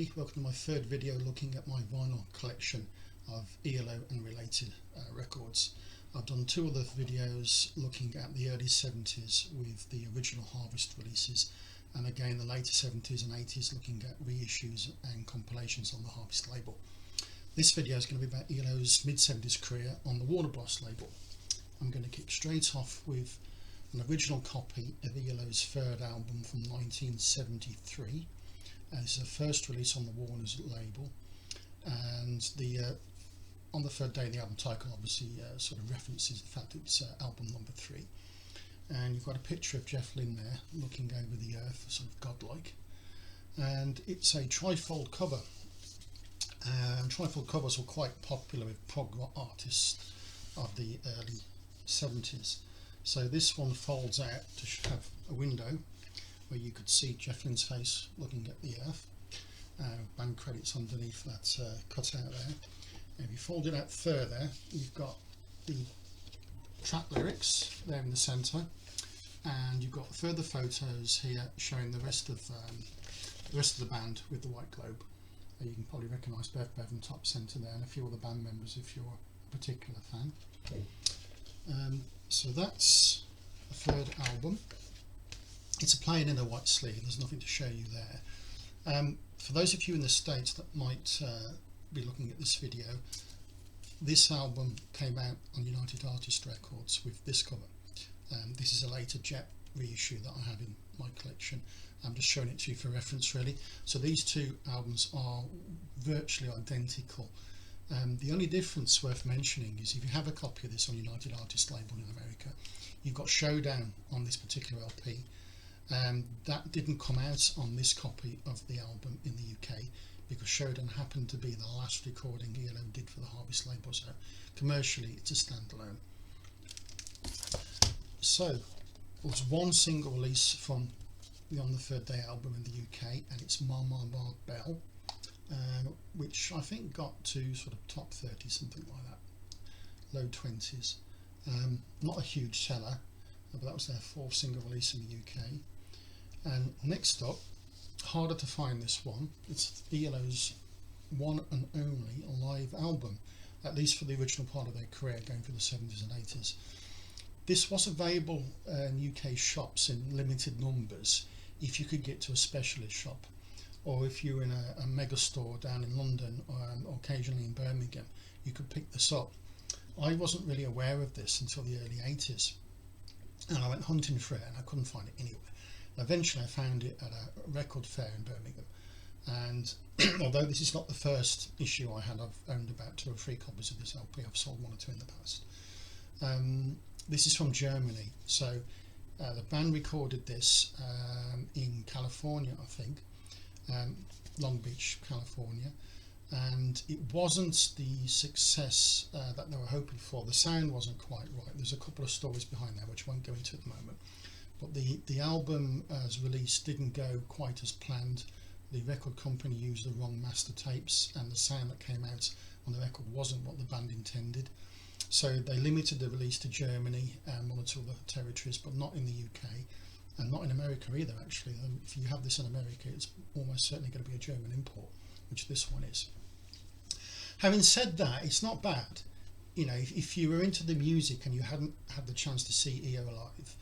everybody, welcome to my third video looking at my vinyl collection of ELO and related records. I've done two other videos looking at the early 70s with the original Harvest releases, and again the later 70s and 80s looking at reissues and compilations on the Harvest label. This video is going to be about ELO's mid-70s career on the Warner Bros label. I'm going to kick straight off with an original copy of ELO's third album from 1973. It's the first release on the Warner's label, and on the third day the album title obviously sort of references the fact it's album number 3. And you've got a picture of Jeff Lynne there looking over the earth, sort of godlike, and it's a trifold cover. Trifold covers were quite popular with prog rock artists of the early 70s. So this one folds out to have a window where you could see Jeff Lynne's face looking at the earth. Band credits underneath that cutout there. And if you fold it out further, you've got the track lyrics there in the centre, and you've got further photos here showing the rest of the band with the white globe. You can probably recognise Bev in top centre there, and a few other band members if you're a particular fan. So that's the third album. It's a plain in a white sleeve, there's nothing to show you there. For those of you in the States that might be looking at this video, this album came out on United Artists Records with this cover. This is a later Jet reissue that I have in my collection. I'm just showing it to you for reference really. So these two albums are virtually identical. The only difference worth mentioning is if you have a copy of this on United Artists label in America, you've got Showdown on this particular LP. That didn't come out on this copy of the album in the UK because Showdown happened to be the last recording ELO did for the Harvest label, so commercially it's a standalone. So there's one single release from the On the Third Day album in the UK, and it's Mama Bell, which I think got to sort of top 30, something like that, low 20s. Not a huge seller, but that was their fourth single release in the UK. And next up, harder to find this one, it's ELO's one and only live album, at least for the original part of their career going through the 70s and 80s. This was available in UK shops in limited numbers if you could get to a specialist shop, or if you were in a mega store down in London or occasionally in Birmingham, you could pick this up. I wasn't really aware of this until the early 80s, and I went hunting for it and I couldn't find it anywhere. Eventually I found it at a record fair in Birmingham, and although this is not the first issue I had, I've owned about 2 or 3 copies of this LP. I've sold 1 or 2 in the past. This is from Germany, so the band recorded this in California, I think, Long Beach, California, and it wasn't the success that they were hoping for. The sound wasn't quite right. There's a couple of stories behind that which I won't go into at the moment. But the album as released didn't go quite as planned. The record company used the wrong master tapes, and the sound that came out on the record wasn't what the band intended. So they limited the release to Germany and 1 or 2 other territories, but not in the UK, and not in America either actually. If you have this in America, it's almost certainly going to be a German import, which this one is. Having said that, it's not bad. You know, if you were into the music and you hadn't had the chance to see ELO live,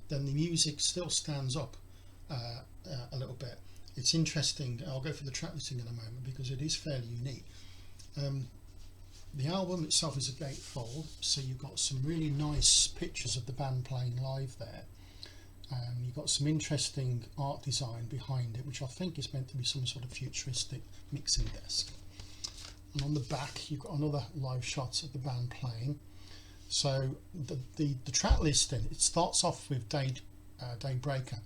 then the music still stands up a little bit. It's interesting. I'll go for the track listing in a moment because it is fairly unique. The album itself is a gatefold, so you've got some really nice pictures of the band playing live there. You've got some interesting art design behind it, which I think is meant to be some sort of futuristic mixing desk. And on the back you've got another live shot of the band playing. So the track listing, it starts off with Daybreaker,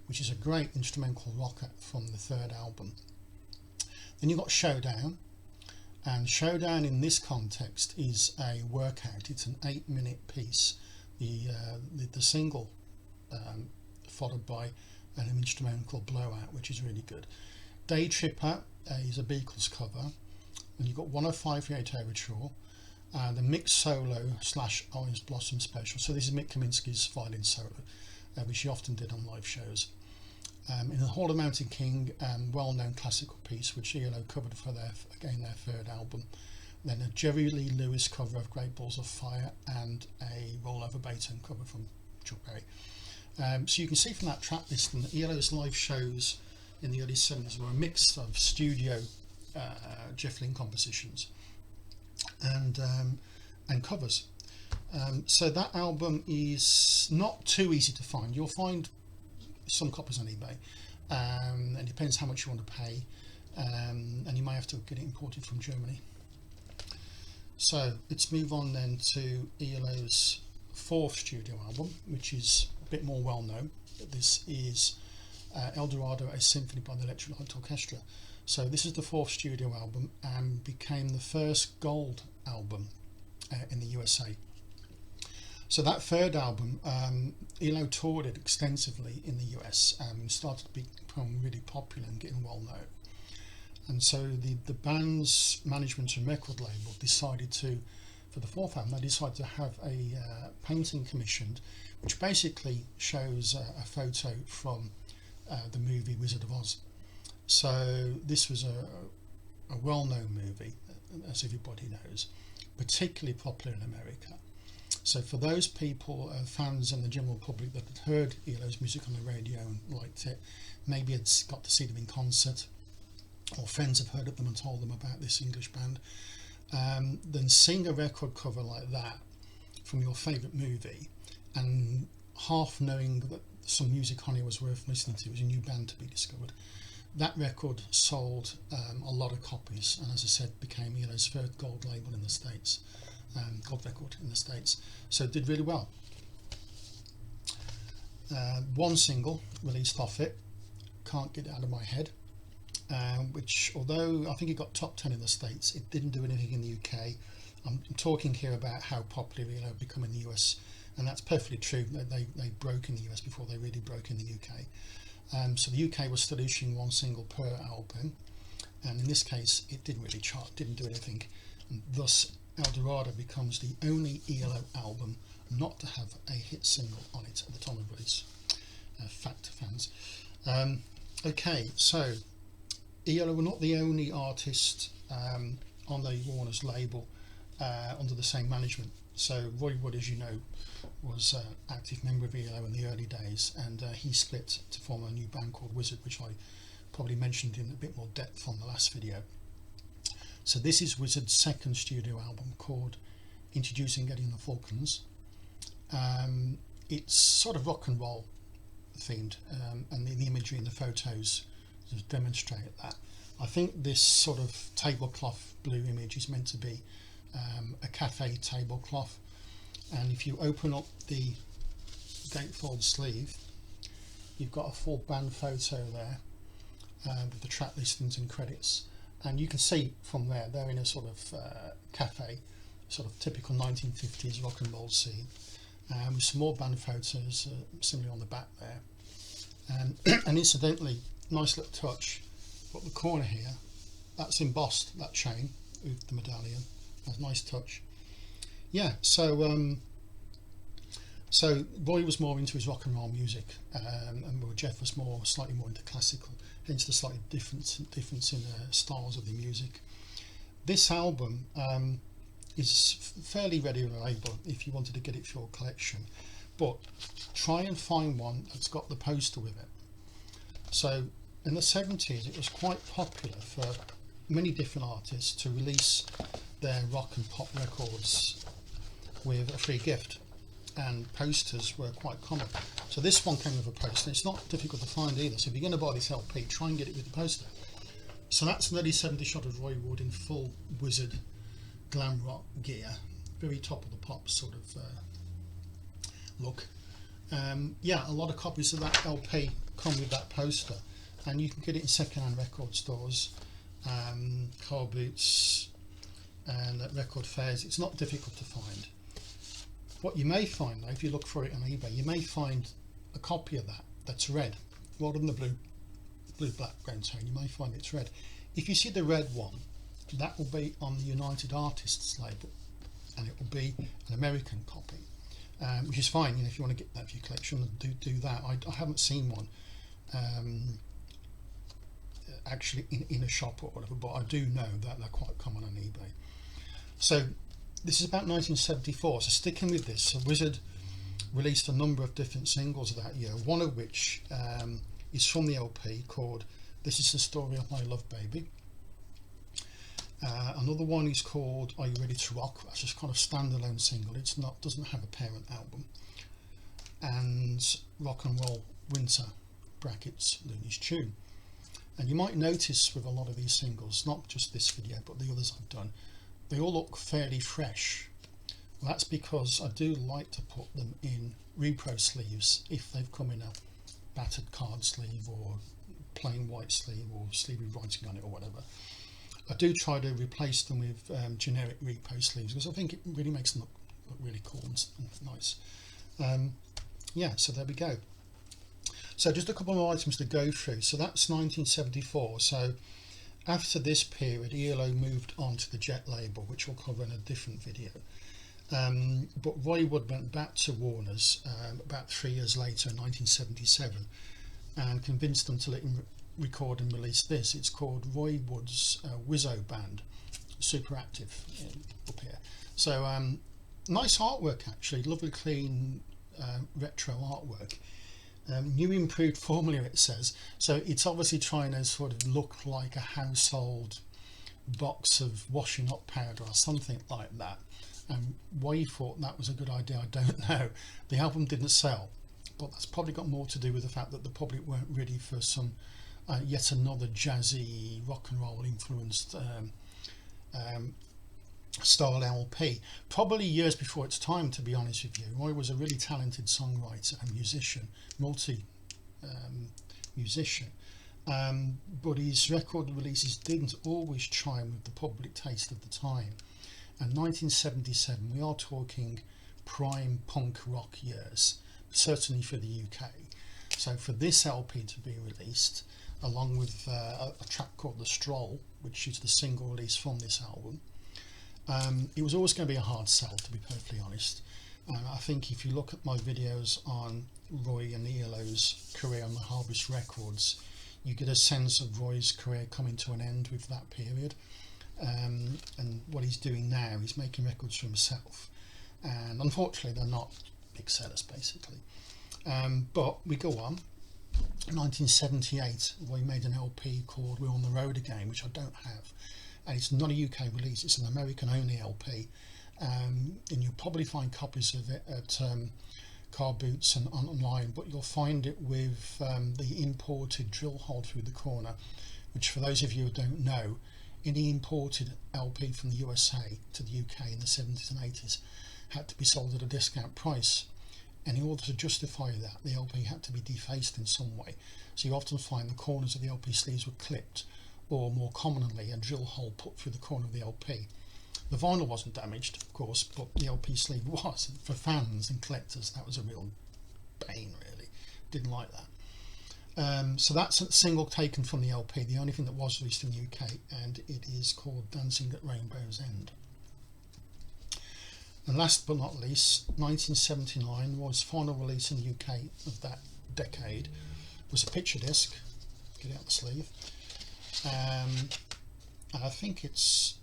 which is a great instrumental rocker from the third album. Then you've got Showdown, and Showdown in this context is a workout. It's an 8-minute piece. The single followed by an instrumental Blowout, which is really good. Day Tripper is a Beatles cover, and you've got 10538 Overture, the mixed solo / Orange Blossom special. So this is Mick Kaminsky's violin solo, which he often did on live shows. in the Hall of Mountain King, well-known classical piece which ELO covered for their third album. Then a Jerry Lee Lewis cover of Great Balls of Fire, and a Rollover Beethoven cover from Chuck Berry. So you can see from that track listing that ELO's live shows in the early 70s were a mix of studio Jeff Lynne compositions and covers. So that album is not too easy to find. You'll find some copies on eBay, and it depends how much you want to pay, and you may have to get it imported from Germany. So let's move on then to ELO's fourth studio album, which is a bit more well known. This is El Dorado, a symphony by the Electric Light Orchestra. So this is the fourth studio album and became the first gold album in the USA. So that third album, ELO toured it extensively in the US and started to become really popular and getting well known. And so the band's management and record label decided to, for the fourth album, they decided to have a painting commissioned, which basically shows a photo from the movie Wizard of Oz. So this was a well-known movie, as everybody knows, particularly popular in America. So for those people, fans and the general public that had heard ELO's music on the radio and liked it, maybe had got to see them in concert, or friends have heard of them and told them about this English band, then seeing a record cover like that from your favourite movie and half knowing that some music on it was worth listening to, it was a new band to be discovered, that record sold a lot of copies, and as I said, became ELO's third gold label in the States, gold record in the States. So it did really well. One single released off it, Can't Get It Out of My Head, which, although I think it got top 10 in the States, it didn't do anything in the UK. I'm talking here about how popular ELO had become in the US, and that's perfectly true. They broke in the US before they really broke in the UK. So the UK was still issuing one single per album, and in this case it didn't really chart, didn't do anything, and thus El Dorado becomes the only ELO album not to have a hit single on it at the time of release. Fact, fans. Okay, so ELO were not the only artist on the Warner's label under the same management. So Roy Wood, as you know, was an active member of ELO in the early days, and he split to form a new band called Wizard, which I probably mentioned in a bit more depth on the last video. So this is Wizard's second studio album, called Introducing Eddie and the Falcons. It's sort of rock and roll themed, and the imagery in the photos just demonstrate that. I think this sort of tablecloth blue image is meant to be a cafe tablecloth, and if you open up the gatefold sleeve, you've got a full band photo there with the track listings and credits, and you can see from there they're in a sort of cafe, sort of typical 1950s rock and roll scene, with some more band photos similarly on the back there. And incidentally, nice little touch, but the corner here, that's embossed, that chain with the medallion. That's a nice touch. Yeah, so Roy was more into his rock and roll music, and Jeff was slightly more into classical, hence the slightly difference in the styles of the music. This album is fairly readily available if you wanted to get it for your collection, but try and find one that's got the poster with it. So in the 70s it was quite popular for many different artists to release their rock and pop records with a free gift, and posters were quite common. So this one came with a poster. It's not difficult to find either, so if you're going to buy this LP, try and get it with the poster. So that's an early 70s shot of Roy Wood in full Wizard glam rock gear, very top of the pop sort of look. Yeah, a lot of copies of that LP come with that poster, and you can get it in second-hand record stores, car boots, and at record fairs. It's not difficult to find. What you may find though, if you look for it on eBay, you may find a copy of that's red rather than the blue background tone. You may find it's red. If you see the red one, that will be on the United Artists label, and it will be an American copy, which is fine. You know, if you want to get that for your collection, do that. I haven't seen one actually in a shop or whatever, but I do know that they're quite common on eBay. So this is about 1974, so sticking with this, so Wizzard released a number of different singles that year, one of which is from the LP called This Is the Story of My Love Baby. Another one is called Are You Ready to Rock? That's just kind of standalone single, it's not, doesn't have a parent album. And Rock and Roll Winter brackets Looney's Tune. And you might notice with a lot of these singles, not just this video but the others I've done, they all look fairly fresh. Well, that's because I do like to put them in repro sleeves if they've come in a battered card sleeve or plain white sleeve or sleeve with writing on it or whatever. I do try to replace them with generic repro sleeves because I think it really makes them look really cool and nice. Yeah, so there we go. So just a couple of items to go through. So that's 1974. So after this period, ELO moved on to the Jet label, which we'll cover in a different video. But Roy Wood went back to Warner's about 3 years later in 1977 and convinced them to let him record and release this. It's called Roy Wood's Wizzo Band, super active up here. So nice artwork actually, lovely clean retro artwork. New improved formula it says, so it's obviously trying to sort of look like a household box of washing up powder or something like that. And why he thought that was a good idea I don't know. The album didn't sell, but that's probably got more to do with the fact that the public weren't ready for some yet another jazzy rock and roll influenced style LP, probably years before its time, to be honest with you. Roy was a really talented songwriter and musician, musician, but his record releases didn't always chime with the public taste of the time. And 1977, we are talking prime punk rock years, certainly for the UK. So for this LP to be released, along with a track called The Stroll, which is the single release from this album, it was always going to be a hard sell, to be perfectly honest. I think if you look at my videos on Roy and ELO's career on the Harvest Records, you get a sense of Roy's career coming to an end with that period. And what he's doing now, he's making records for himself. And unfortunately, they're not big sellers, basically. But we go on. 1978, Roy made an LP called We're on the Road Again, which I don't have. And it's not a UK release, it's an American only LP, and you'll probably find copies of it at car boots and online, but you'll find it with the imported drill hole through the corner, which for those of you who don't know, any imported LP from the USA to the UK in the 70s and 80s had to be sold at a discount price, and in order to justify that, the LP had to be defaced in some way. So you often find the corners of the LP sleeves were clipped, or more commonly a drill hole put through the corner of the LP. The vinyl wasn't damaged, of course, but the LP sleeve was. For fans and collectors, that was a real bane, really. Didn't like that. So that's a single taken from the LP, the only thing that was released in the UK, and it is called Dancing at Rainbow's End. And last but not least, 1979 was final release in the UK of that decade. It was a picture disc, get it out the sleeve. And I think it's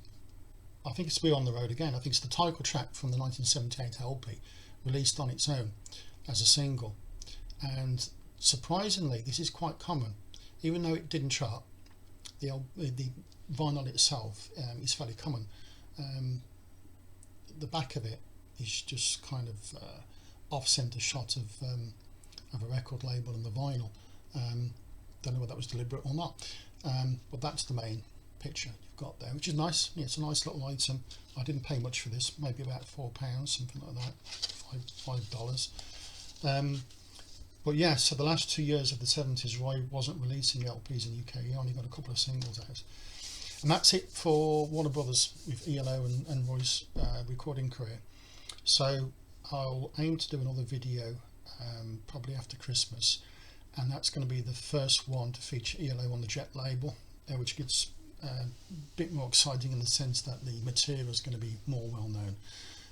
We're on the Road Again. I think it's the title track from the 1978 LP, released on its own as a single. And surprisingly, this is quite common, even though it didn't chart. The vinyl itself is fairly common. The back of it is just kind of off-center shot of a record label and the vinyl. Don't know whether that was deliberate or not. But that's the main picture you've got there, which is nice. Yeah, it's a nice little item. I didn't pay much for this, maybe about £4, something like that, $5. But yeah, so the last 2 years of the 70s, Roy wasn't releasing LPs in the UK. He only got a couple of singles out. And that's it for Warner Brothers with ELO and Roy's recording career. So I'll aim to do another video probably after Christmas, and that's going to be the first one to feature ELO on the Jet label, which gets a bit more exciting in the sense that the material is going to be more well known,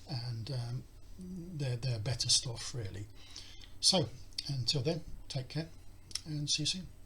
and they're better stuff, really. So until then, take care and see you soon.